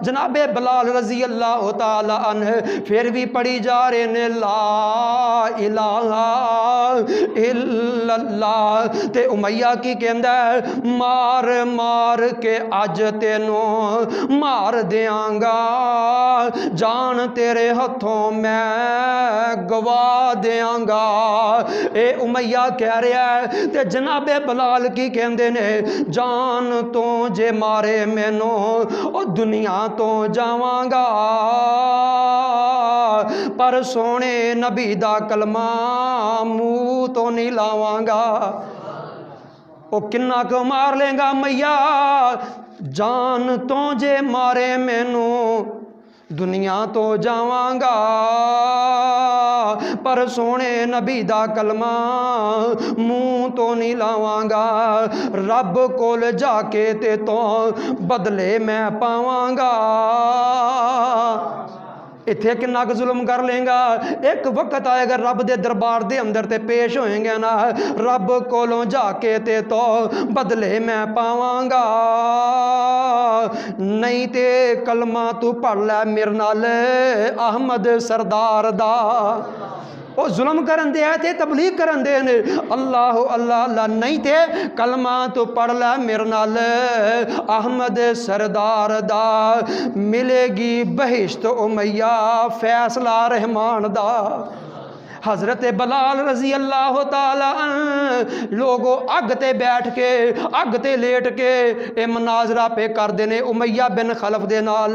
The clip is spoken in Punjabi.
جناب بلال رضی اللہ تعالی عنہ پھر بھی پڑھی جا رہے نے لا الہ الا اللہ تے امیہ کی کہندا ہے مار مار کے اج تینوں مار دیاں گا جان تیرے ہتھوں میں گوا دیاں گا اے امیہ کہہ رہا ہے تے جناب بلال کی کہندے نے جان تو جے مارے مینوں او دنیا تو جاواں گا پر سونے نبی دا کلمہ منہ تو نہیں لاواں گا او کنا کو مار لیں گا میاں جان تو جے مارے مینوں دنیا تو جاواں گا پر سونے نبی دا کلمہ منہ تو نہیں لاواں گا رب کول جا کے تے تو بدلے میں پاواں گا اتھے کنا کہ ظلم کر لیں گا ایک وقت آئے گا رب دے دربار دے اندر تے پیش ہوئیں گے نا رب کولوں جا کے تے تو بدلے میں پاواں گا نہیں تے کلمہ تو پڑھ لے میرے نال احمد سردار دا وہ ظلم کرن دے تے تبلیغ کرن دے نے اللہ اللہ اللہ نہیں تے کلمہ تو پڑھ لے میرے نال احمد سردار دا ملے گی بہشت امیہ فیصلہ رحمان دا حضرت بلال رضی اللہ تعالی عنہ لوگوں اگ تے بیٹھ کے اگ تے لیٹ کے اے مناظرہ پہ کر دینے امیہ بن خلف دے نال